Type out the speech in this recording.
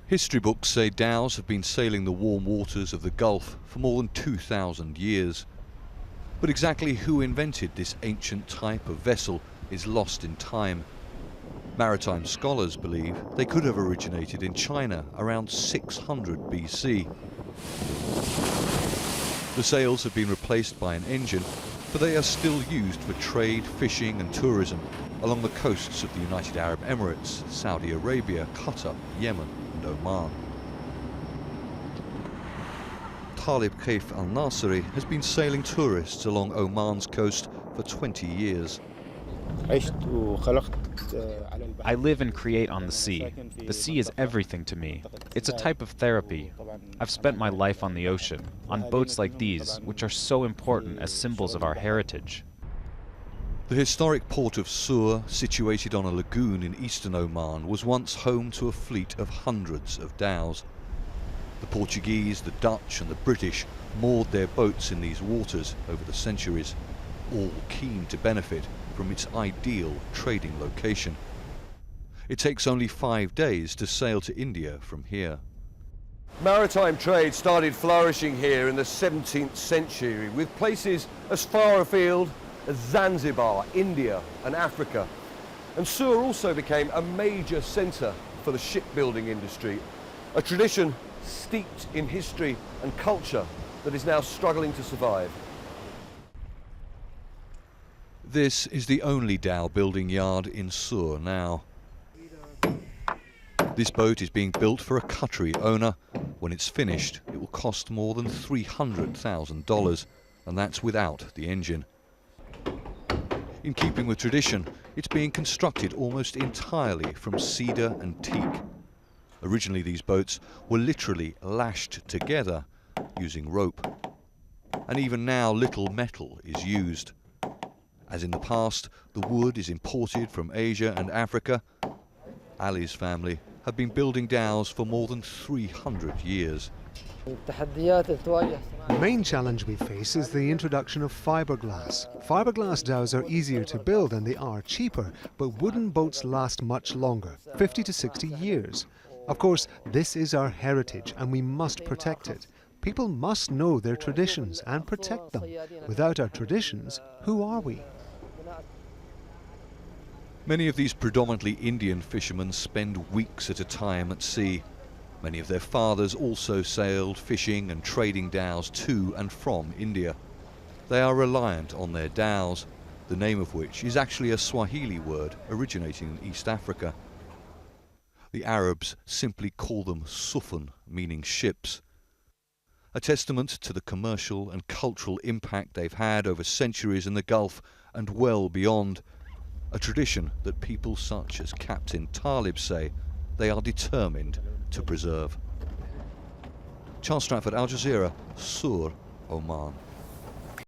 History books say dhows have been sailing the warm waters of the Gulf for more than 2,000 years. But exactly who invented this ancient type of vessel is lost in time. Maritime scholars believe they could have originated in China around 600 BC. The sails have been replaced by an engine, but they are still used for trade, fishing and tourism along the coasts of the United Arab Emirates, Saudi Arabia, Qatar, Yemen and Oman. TALIB KHAIF al-NASSERI has been sailing tourists along Oman's coast for 20 years. I live and create on the sea. The sea is everything to me. It's a type of therapy. I've spent my life on the ocean, on boats like these, which are so important as symbols of our heritage. The historic port of Sur, situated on a lagoon in eastern Oman, was once home to a fleet of hundreds of dhows. The Portuguese, the Dutch and the British moored their boats in these waters over the centuries, all keen to benefit from its ideal trading location. It takes only 5 days to sail to India from here. Maritime trade started flourishing here in the 17th century, with places as far afield as Zanzibar, India and Africa. And Sur also became a major centre for the shipbuilding industry, a tradition steeped in history and culture that is now struggling to survive. This is the only dhow building yard in Sur now. This boat is being built for a Qatari owner. When it's finished, it will cost more than $300,000, and that's without the engine. In keeping with tradition, it's being constructed almost entirely from cedar and teak. Originally, these boats were literally lashed together using rope. And even now, little metal is used. As in the past, the wood is imported from Asia and Africa. Ali's family have been building dhows for more than 300 years. The main challenge we face is the introduction of fiberglass. Fiberglass dhows are easier to build and they are cheaper, but wooden boats last much longer, 50 to 60 years. Of course, this is our heritage and we must protect it. People must know their traditions and protect them. Without our traditions, who are we? Many of these predominantly Indian fishermen spend weeks at a time at sea. Many of their fathers also sailed fishing and trading dhows to and from India. They are reliant on their dhows, the name of which is actually a Swahili word originating in East Africa. The Arabs simply call them sufun, meaning ships. A testament to the commercial and cultural impact they've had over centuries in the Gulf and well beyond. A tradition that people such as Captain TALIB say they are determined to preserve. Charles Stratford, Al Jazeera, Sur, Oman.